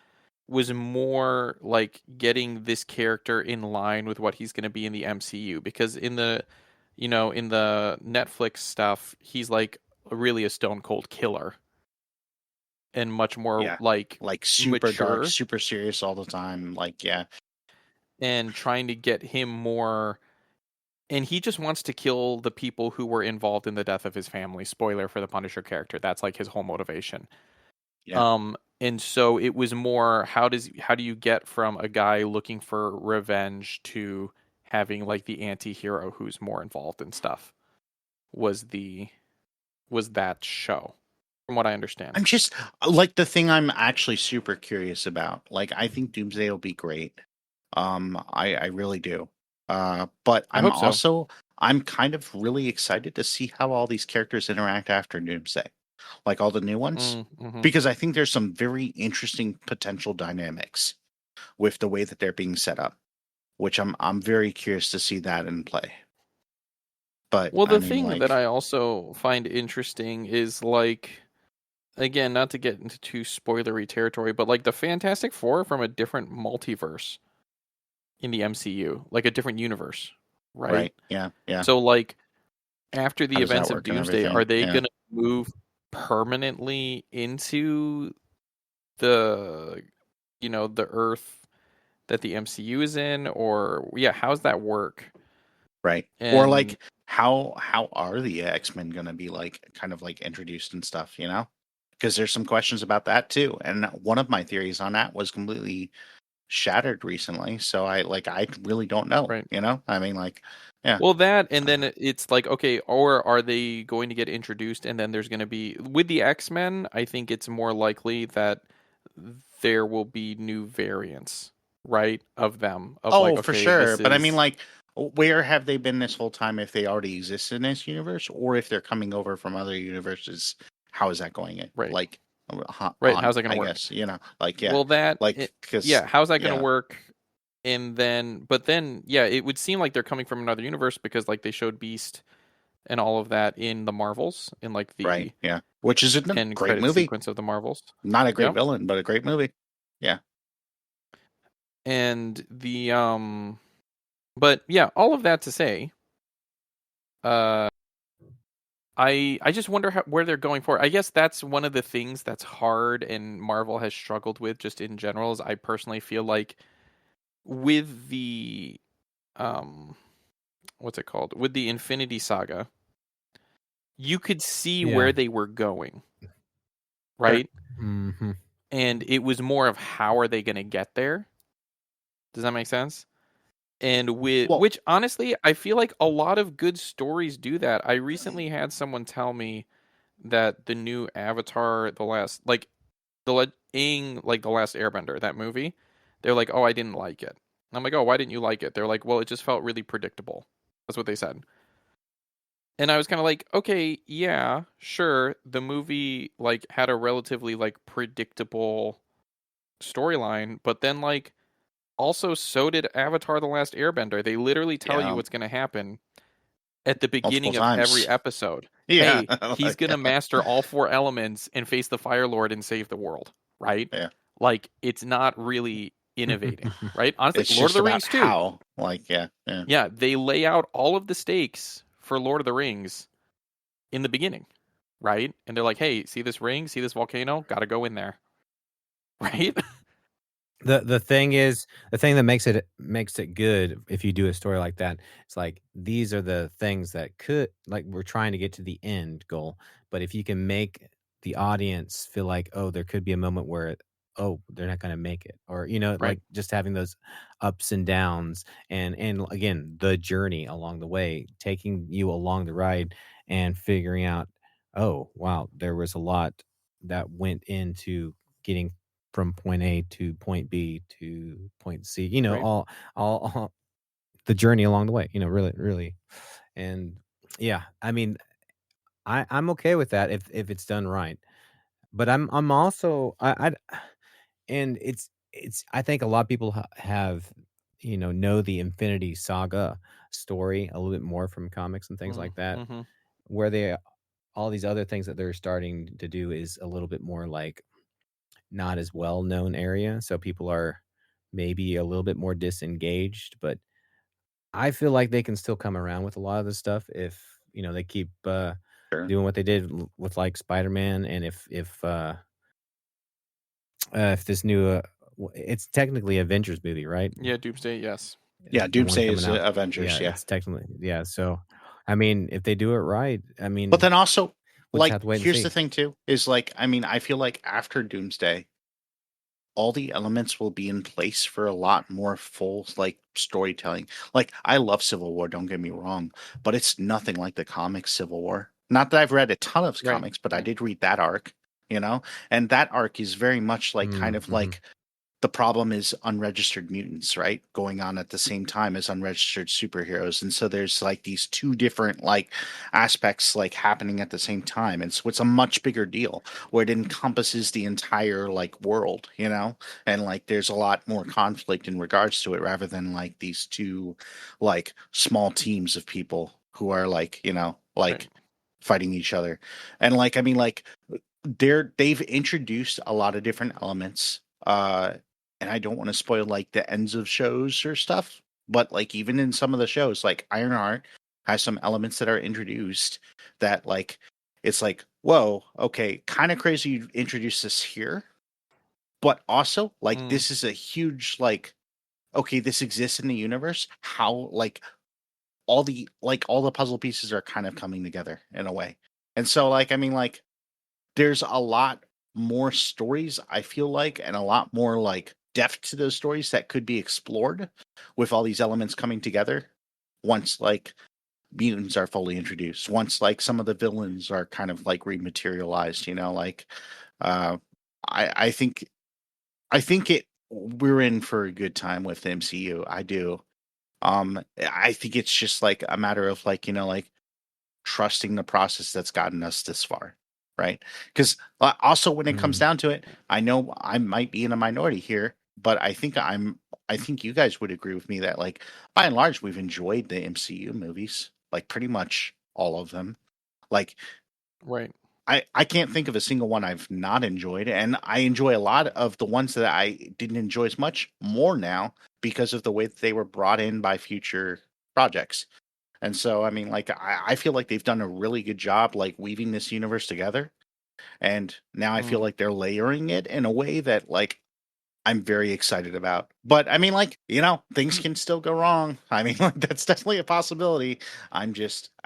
was more like getting this character in line with what he's going to be in the MCU, because in the in the Netflix stuff, he's like really a stone cold killer and much more like super dark, mature, super serious all the time. and trying to get him more. And he just wants to kill the people who were involved in the death of his family. Spoiler for the Punisher character. That's like his whole motivation. Yeah. And so it was more how do you get from a guy looking for revenge to having like the anti-hero who's more involved in stuff was that show, from what I understand. I'm just like the thing I'm actually super curious about. Like, I think Doomsday will be great. I really do. But I hope so. I'm kind of really excited to see how all these characters interact after Doomsday, like all the new ones, Mm-hmm. because I think there's some very interesting potential dynamics with the way that they're being set up, which I'm very curious to see that in play. But Well, I the mean, thing that like, I also find interesting is like, again, not to get into too spoilery territory, but like the Fantastic Four are from a different multiverse in the MCU, like a different universe, right? right? Yeah, yeah. So like after How the does that events of work and Doomsday, are everything? they Yeah, going to move permanently into the the Earth that the MCU is in, or how's that work? right. Or And like, how are the X-Men gonna be like kind of like introduced and stuff? Because there's some questions about that too. And one of my theories on that was completely shattered recently. So I really don't know. right. I mean, like, yeah. Well, that, and then it's like, okay, or are they going to get introduced and then there's going to be, with the X-Men, I think it's more likely that there will be new variants, right, of them, of like, Oh, for okay, sure. this But I mean, is, like, where have they been this whole time if they already exist in this universe, or if they're coming over from other universes? How is that going? right, Like, right, how's that going to I work? guess, like, yeah, Well, because, how's that going to yeah, work? And then, but then, yeah, it would seem like they're coming from another universe because like they showed Beast and all of that in the Marvels, in like right, the yeah, which is a end great credit movie. sequence of the Marvels. Not a great Yeah. villain, but a great movie. Yeah. And but yeah, all of that to say, uh I just wonder where they're going for. I guess that's one of the things that's hard and Marvel has struggled with just in general, is I personally feel like with the um what's it called? With the Infinity Saga, you could see Yeah. where they were going, Sure. right? Mm-hmm. And it was more of how are they going to get there? Does that make sense? And Well, which honestly, I feel like a lot of good stories do that. I recently had someone tell me that the new Avatar, the last like the last Airbender, that movie, they're like, "Oh, I didn't like it." And I'm like, "Oh, why didn't you like it?" They're like, "Well, it just felt really predictable." That's what they said. And I was kind of like, "Okay, yeah, sure. The movie like had a relatively like predictable storyline, but then like also so did Avatar the Last Airbender. They literally tell you yeah, what's going to happen at the multiple beginning of every times. episode. Yeah. Hey, he's going to master all four elements and face the Fire Lord and save the world, right? Yeah. Like, it's not really innovating, right? Honestly, It's Lord of just the about Rings, too. how, like, yeah, yeah, Yeah, they lay out all of the stakes for Lord of the Rings in the beginning, right? And they're like, hey, see this ring? See this volcano? Gotta go in there, right? The thing is, the thing that makes it good if you do a story like that, it's like these are the things that could, like, we're trying to get to the end goal, but if you can make the audience feel like, oh, there could be a moment where, oh, they're not going to make it, or right, like just having those ups and downs, and again the journey along the way, taking you along the ride and figuring out, oh wow, there was a lot that went into getting from point A to point B to point C, right. all the journey along the way, really, really. And yeah, I mean, I'm okay with that if it's done right. But I'm also and I think a lot of people have, know the Infinity Saga story a little bit more from comics and things like that, Mm-hmm. where they all these other things that they're starting to do is a little bit more like not as well known area, so people are maybe a little bit more disengaged, but I feel like they can still come around with a lot of this stuff if, they keep, Sure. doing what they did with, like, Spider-Man, and if this new, it's technically Avengers movie, right? Yeah, Doomsday, yes. Yeah, The one Doomsday coming is out. Avengers. Yeah, Yeah, it's technically, yeah, so, I mean, if they do it right, I but mean, then also, we'll just like, have to wait and here's see. the thing too: is like, I mean, I feel like after Doomsday, all the elements will be in place for a lot more full like storytelling. Like I love Civil War, don't get me wrong, but it's nothing like the comics Civil War. Not that I've read a ton of Right. comics, but I Right. did read that arc, you know? And that arc is very much like kind of Mhm. like the problem is unregistered mutants, right? Going on at the same time as unregistered superheroes. And so there's like these two different like aspects like happening at the same time. And so it's a much bigger deal where it encompasses the entire like world, you know? And like there's a lot more conflict in regards to it rather than like these two like small teams of people who are like, you know, like Right. fighting each other. And like I mean like they've introduced a lot of different elements. And I don't want to spoil like the ends of shows or stuff, but like even in some of the shows, like Ironheart has some elements that are introduced that like it's like, whoa, okay, kind of crazy you introduce this here, but also like Mm. this is a huge like okay, this exists in the universe. How like all the puzzle pieces are kind of coming together in a way. And so like I mean like there's a lot more stories, I feel like, and a lot more like depth to those stories that could be explored with all these elements coming together once like mutants are fully introduced, once like some of the villains are kind of like rematerialized, you know, like uh I think we're in for a good time with the MCU. I do. I think it's just like a matter of like, you know, like trusting the process that's gotten us this far, right? Because also when it comes Mm. down to it, I know I might be in a minority here, but I think you guys would agree with me that like by and large we've enjoyed the MCU movies, like pretty much all of them. Like Right. I can't think of a single one I've not enjoyed, and I enjoy a lot of the ones that I didn't enjoy as much more now because of the way that they were brought in by future projects. And so, I mean, like, I feel like they've done a really good job, like, weaving this universe together. And now I feel Mm. like they're layering it in a way that, like, I'm very excited about. But I mean, like, you know, things can still go wrong. I mean, like, that's definitely a possibility. I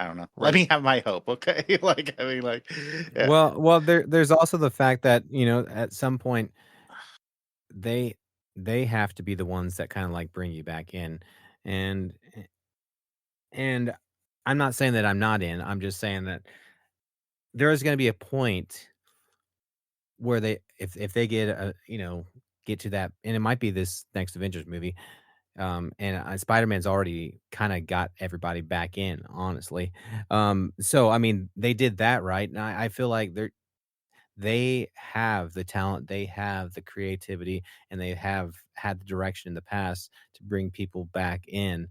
don't know. Let Right. me have my hope, okay? Like, I mean, like, yeah, Well, there's also the fact that, at some point they they have to be the ones that kinda, like, bring you back in, and and I'm not saying that I'm not in, I'm just saying that there is gonna be a point where they if they get get to that, and it might be this next Avengers movie, and, Spider-Man's already kinda got everybody back in, honestly. So, I mean, they did that right, and I feel like they have the talent, they have the creativity, and they have had the direction in the past to bring people back in,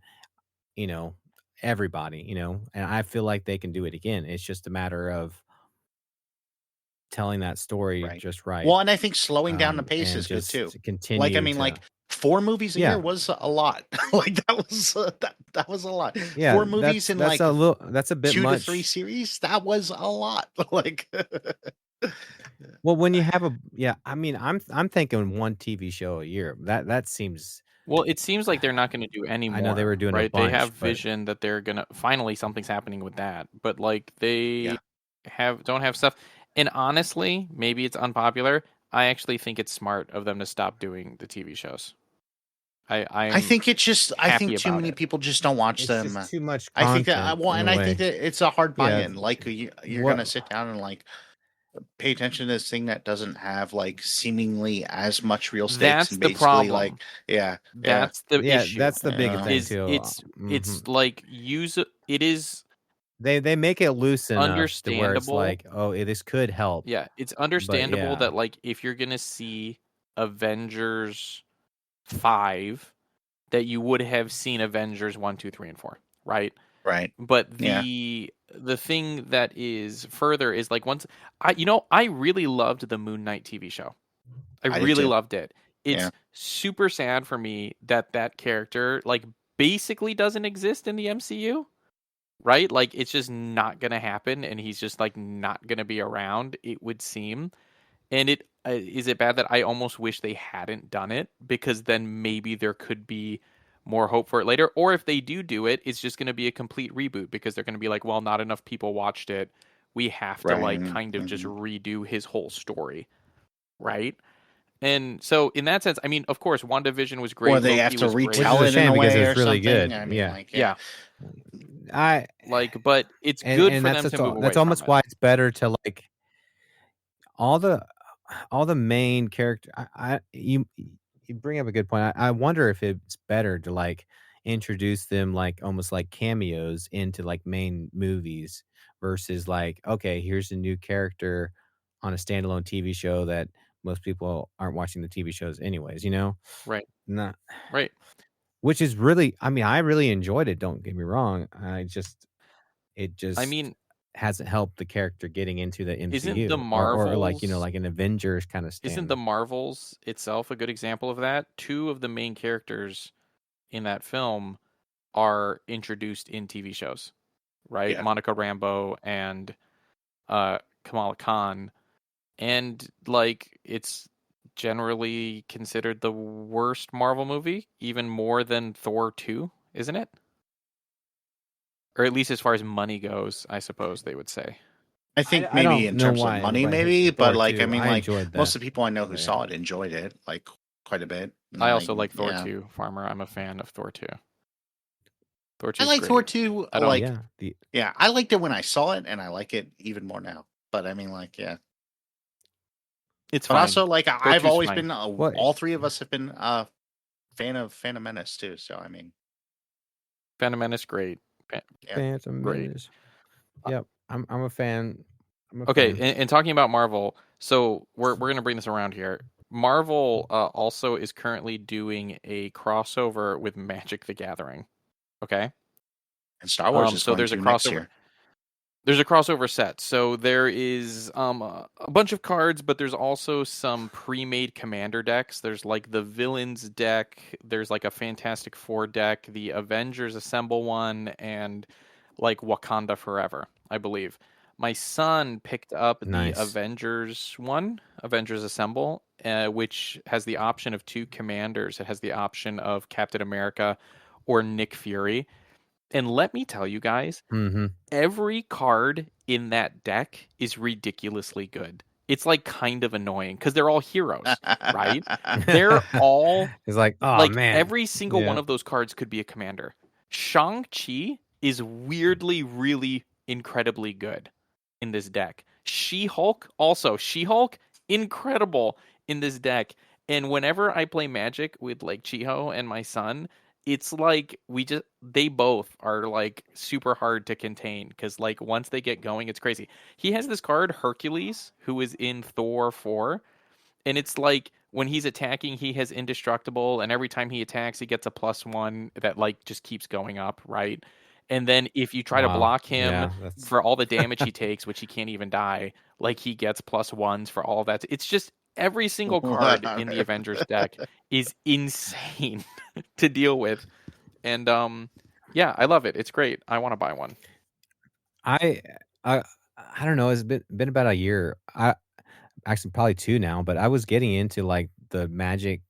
you know, everybody, and I feel like they can do it again. It's just a matter of telling that story right. just right, Well, and I think slowing down the pace and is good just too. to Like, I continue mean, to like, 4 movies a year yeah, was a lot. Like, that was that was a lot. yeah, 4 movies in that's like that's a bit 2 to 3 much. series, that was a lot. Like Well, when you have I mean, I'm thinking 1 TV show a year. That seems Well, it seems like they're not gonna do any I know they were more, doing a right? They have bunch, but vision that they're gonna finally something's happening with that, but, like, they yeah, don't have stuff, and honestly, maybe it's unpopular, I actually think it's smart of them to stop doing the TV shows. I'm I happy think too about many it. people just don't watch it's them. just too much I think that content well, in and a I think way. that it's a hard Yeah, buy-in. Like, you're what gonna sit down and, like, pay attention to this thing that doesn't have, like, seemingly as much real stakes That's and the basically, like problem. yeah, yeah, That's the yeah, issue, that's the big yeah, thing is too. it's like it is They make it loose enough to where it's understandable. like, "Oh, this could help." Yeah, it's But understandable yeah. that, like, if you're gonna see Avengers 5, that you would have seen Avengers 1, 2, 3, and 4, right? right, But yeah, the thing that is further is, like, once I really loved the Moon Knight TV show. I I did really too. loved it. Yeah, It's super sad for me that that character, like, basically doesn't exist in the MCU, right? Like, it's just not going to happen, and he's just, like, not going to be around, it would seem. And is it bad that I almost wish they hadn't done it? Because then maybe there could be more hope for it later. Or if they do it, it's just going to be a complete reboot because they're going to be like, well, not enough people watched it. We have to, like, kind of just redo his whole story, right? And so, in that sense, I mean, of course, WandaVision was great. Or they have to retell it in a way or really something. Good. I mean, yeah. like, yeah. But it's good for them to move away. That's almost why it's better to, like, all the main character. You bring up a good point. I wonder if it's better to, like, introduce them, like, almost like cameos into, like, main movies versus, like, okay, here's a new character on a standalone TV show that most people aren't watching the TV shows anyways, Right. Not right. Which is really, I mean, I really enjoyed it. Don't get me wrong. I mean, hasn't helped the character getting into the MCU. Isn't the Marvels, or like, like an Avengers kind of stand. Isn't the Marvels itself a good example of that? Two of the main characters in that film are introduced in TV shows, right? Yeah. Monica Rambeau and Kamala Khan. And, like, it's generally considered the worst Marvel movie, even more than Thor 2, isn't it? Or at least as far as money goes, I suppose they would say. I think maybe in terms of money, maybe, but like, I mean, like, most of the people I know who saw it enjoyed it, like, quite a bit. I also like Thor 2, Farmer. I'm a fan of Thor 2. Thor 2. I like Thor 2. I don't, like, yeah, I liked it when I saw it, and I like it even more now. But I mean, like, yeah, it's but fine. also, like, I've always been. All three of us have been fan of Phantom Menace too. So I mean, Phantom Menace, great. Phantom Menace. Yep, I'm a fan. Okay, and talking about Marvel, so we're gonna bring this around here. Marvel also is currently doing a crossover with Magic the Gathering. Okay, and Star Wars is so there's a crossover. There's a crossover set. So there is a bunch of cards, but there's also some pre-made commander decks. There's, like, the Villains deck. There's, like, a Fantastic Four deck, the Avengers Assemble one, and, like, Wakanda Forever, I believe. My son picked up the Avengers one, Avengers Assemble, which has the option of 2 commanders. It has the option of Captain America or Nick Fury. And let me tell you guys, every card in that deck is ridiculously good. It's, like, kind of annoying because they're all heroes, right? They're all... It's like, oh, man. Every single one of those cards could be a commander. Shang-Chi is weirdly, really incredibly good in this deck. She-Hulk, incredible in this deck. And whenever I play Magic with, like, Chiho and my son... it's like they both are, like, super hard to contain because, like, once they get going, it's crazy. He has this card, Hercules, who is in Thor 4, and it's like when he's attacking, he has indestructible, and every time he attacks, he gets a +1 that, like, just keeps going up, right? And then if you try to block him for all the damage he takes, which he can't even die, like, he gets +1s for all of that. It's just every single card in the Avengers deck is insane to deal with. And yeah, I love it. It's great. I want to buy one. I don't know. It's been about a year. Actually probably 2 now, but I was getting into, like, the Magic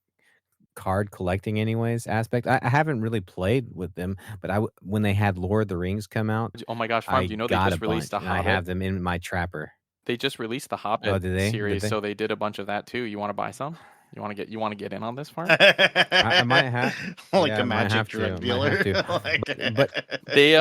card collecting anyways aspect. I haven't really played with them, but when they had Lord of the Rings come out, oh my gosh, Farm, do you know they just released the Hobbit? I have them in my trapper. They just released the Hobbit series, so they did a bunch of that too. You want to buy some? You want to get in on this, Farm? I might have like a Magic drug dealer. But they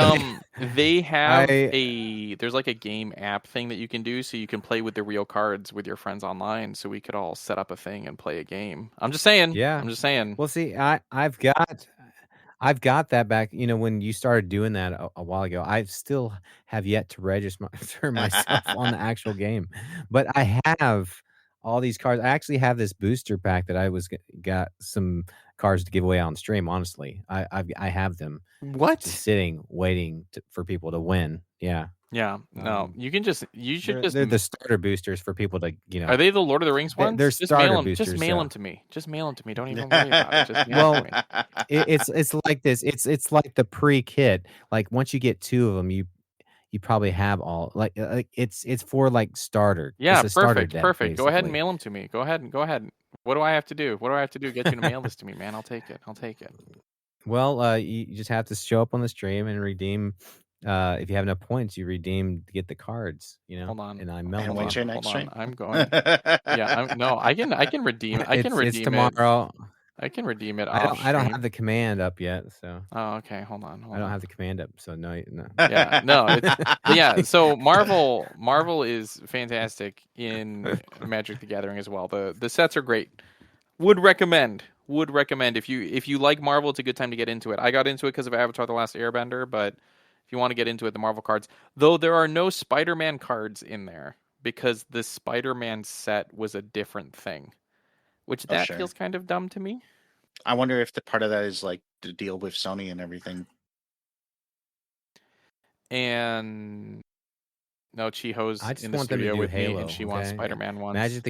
have there's like a game app thing that you can do, so you can play with the real cards with your friends online. So we could all set up a thing and play a game. I'm just saying. Yeah, I'm just saying. Well, see, I've got that back. When you started doing that a while ago, I still have yet to register myself on the actual game, but I have all these cards. I actually have this booster pack that I got some cards to give away on stream. Honestly, I have them. What? Just sitting, waiting for people to win. Yeah. No, you should just. They're the starter boosters for people to, Are they the Lord of the Rings ones? They're just starter mail them. boosters. Just mail them to me. Just mail them to me. Don't even worry about it. Just mail them to me. It's like this. It's like the pre-kit. Like once you get 2 of them, you probably have all. Like it's for like starter. Yeah, it's a starter perfect. deck, Perfect. Go ahead and basically. mail them to me. Go ahead. What do I have to do? What do I have to do to get you to mail this to me, man? I'll take it. Well, you just have to show up on the stream and redeem. If you have enough points, you redeem to get the cards. Hold on. And I And mail when's your next stream? I'm going. Yeah, I can redeem. I can redeem it's tomorrow. I can redeem it. I don't have the command up yet, so. Oh, okay. Hold on. I don't have the command up, so no. Yeah, no. Yeah. So Marvel is fantastic in Magic the Gathering as well. The sets are great. Would recommend. If you like Marvel, it's a good time to get into it. I got into it because of Avatar: The Last Airbender, but if you want to get into it, the Marvel cards. Though there are no Spider-Man cards in there because the Spider-Man set was a different thing. Which feels kind of dumb to me. I wonder if the part of that is like to deal with Sony and everything. And no, Chiho's I just in the want them to studio do with Halo, me, and she wants Spider-Man ones. Magic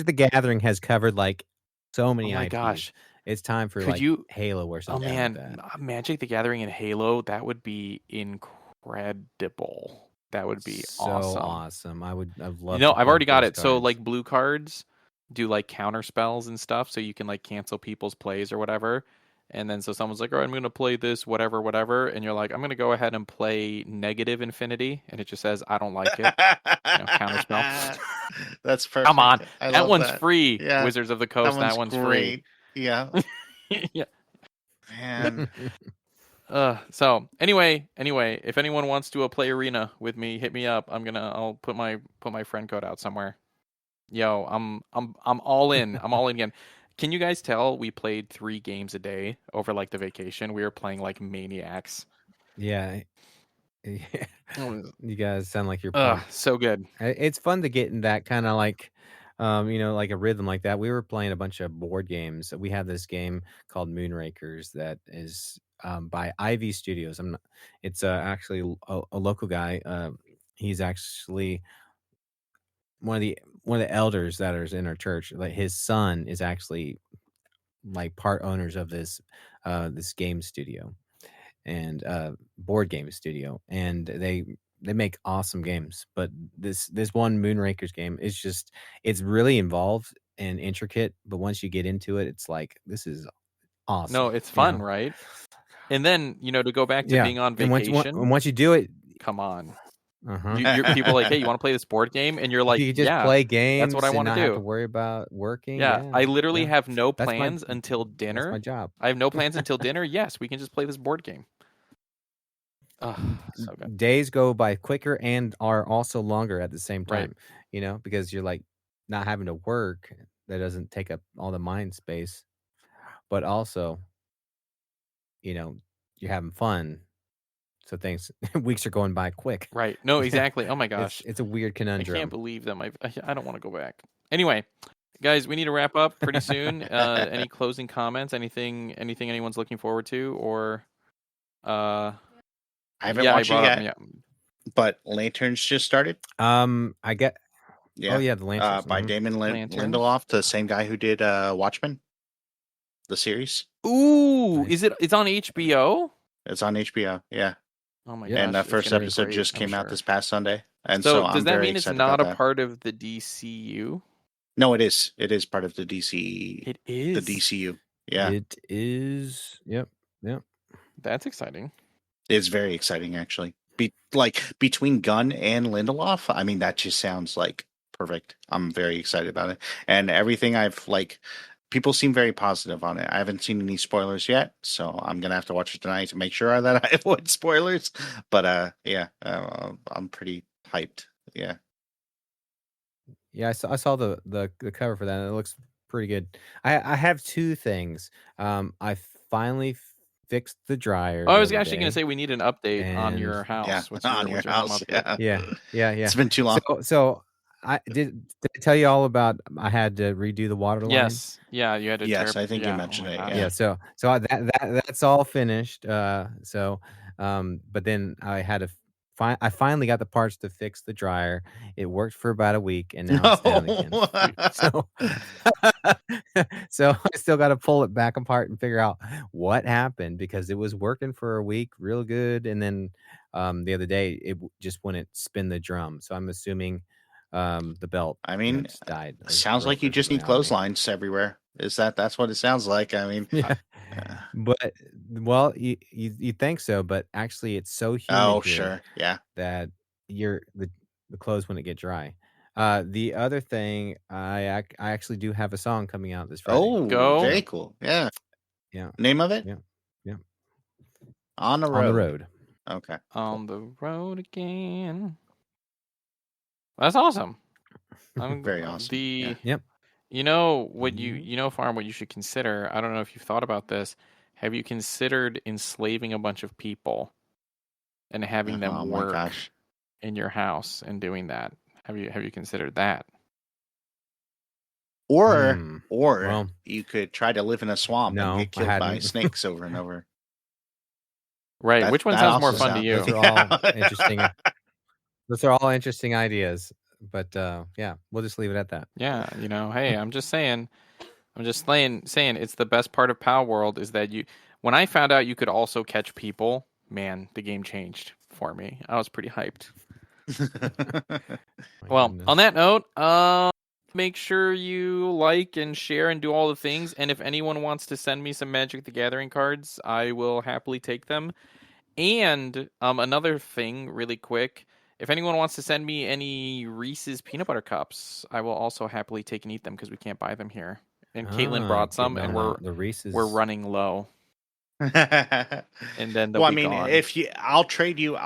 the Gathering has covered like so many my IPs. Gosh. It's time for Halo or something. Oh man, like that. Magic the Gathering and Halo, that would be incredible. That would be awesome. I've loved. I've already got it. Cards. So like blue cards do like counter spells and stuff, so you can like cancel people's plays or whatever. And then so someone's like, "All right, I'm going to play this whatever," and you're like, "I'm going to go ahead and play negative infinity," and it just says, "I don't like it." Counter spell. That's perfect. Come on, that one's free. Yeah. Wizards of the Coast, that one's free. Yeah. Yeah. Man. So anyway, if anyone wants to play Arena with me, hit me up. I'll put my friend code out somewhere. Yo, I'm all in. I'm all in again. Can you guys tell we played 3 games a day over like the vacation? We were playing like maniacs. Yeah. You guys sound like you're so good. It's fun to get in that kind of like like a rhythm like that. We were playing a bunch of board games. We have this game called Moonrakers that is by Ivy Studios. It's actually a local guy. He's actually one of the elders that is in our church. Like his son is actually like part owners of this game studio and board game studio, and they make awesome games. But this one Moonrakers game is it's really involved and intricate, but once you get into it, it's like, this is awesome. No, it's fun, right? And then to go back to being on vacation. And once you do it, come on. You're people like, hey, you want to play this board game? And you're like, you just play games. That's what I want to do. Have to worry about working. Yeah, I literally have no plans until dinner. That's my job. I have no plans until dinner. Yes, we can just play this board game. Oh, so good. Days go by quicker and are also longer at the same time. Right. Because you're like not having to work. That doesn't take up all the mind space, but also, you're having fun. So weeks are going by quick. Right. No, exactly. Oh my gosh. It's a weird conundrum. I can't believe them. I don't want to go back. Anyway, guys, we need to wrap up pretty soon. Any closing comments? Anything anyone's looking forward to? Or I haven't watched it yet. But Lanterns just started. I get. Yeah. Oh yeah, the Lanterns. By Damon Lindelof, the same guy who did Watchmen, the series. Ooh, nice. It's on HBO? It's on HBO. Yeah. Oh my gosh. And the first episode just came out this past Sunday. And so does that mean it's not a part of the DCU? No, it is. It is part of the DC. It is the DCU. Yeah. It is. Yep. That's exciting. It's very exciting, actually. Between Gunn and Lindelof, I mean, that just sounds like perfect. I'm very excited about it. And everything people seem very positive on it. I haven't seen any spoilers yet, so I'm going to have to watch it tonight to make sure that I avoid spoilers. But I'm pretty hyped. Yeah. Yeah, I saw the cover for that, and it looks pretty good. I have 2 things. I finally fixed the dryer. I was actually going to say we need an update on your house. Yeah, on your house. Yeah. It's been too long. So did I tell you all about I had to redo the water line? Yes. Yeah, you had to. Yes, I think you mentioned it. Yeah. So that's all finished. But then I had to I finally got the parts to fix the dryer. It worked for about a week, and now it's down again. No. So, so I still got to pull it back apart and figure out what happened, because it was working for a week real good, and then the other day it just wouldn't spin the drum. So I'm assuming the belt, I mean, just died. or sounds broke like you or just something. need I don't know. clotheslines everywhere. That's what it sounds like. I mean, Yeah. But well, you think so, but actually it's so humid oh here sure, yeah. that the clothes wouldn't get dry. The other thing, I actually do have a song coming out this Friday. Oh, Go. very cool. Yeah. Yeah. Name of it? Yeah. On the Road. On the Road. Okay. On the road again. That's awesome. Very awesome. Yeah. Yep. You know what Farm, what you should consider. I don't know if you've thought about this. Have you considered enslaving a bunch of people and having them Oh my work gosh. in your house and doing that? Have you considered that? Or Well, you could try to live in a swamp no, and I get killed by hadn't. snakes over and over. Right. Which one That sounds more also fun to you? Those are all interesting. Those are all interesting ideas. But yeah, we'll just leave it at that. Yeah, hey, I'm just saying it's the best part of Palworld is that when I found out you could also catch people, man, the game changed for me. I was pretty hyped. Well, on that note, make sure you like and share and do all the things. And if anyone wants to send me some Magic the Gathering cards, I will happily take them. And another thing, really quick, if anyone wants to send me any Reese's peanut butter cups, I will also happily take and eat them because we can't buy them here. And Caitlin brought some, and we're running low. And then well, I mean, gone. I'll trade you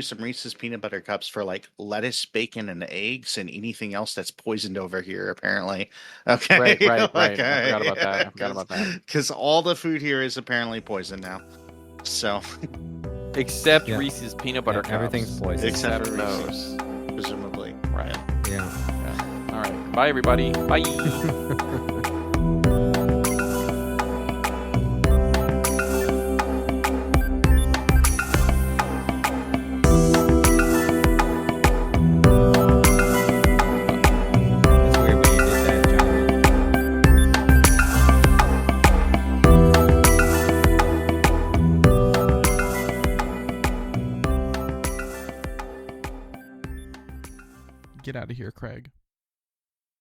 some Reese's peanut butter cups for like lettuce, bacon, and eggs, and anything else that's poisoned over here. Apparently, okay, right. Okay. I forgot about that. Because all the food here is apparently poisoned now. So, except Reese's peanut butter cups. Everything's poisoned except those, presumably. Right. Yeah. All right. Bye, everybody. Bye. Get out of here, Craig.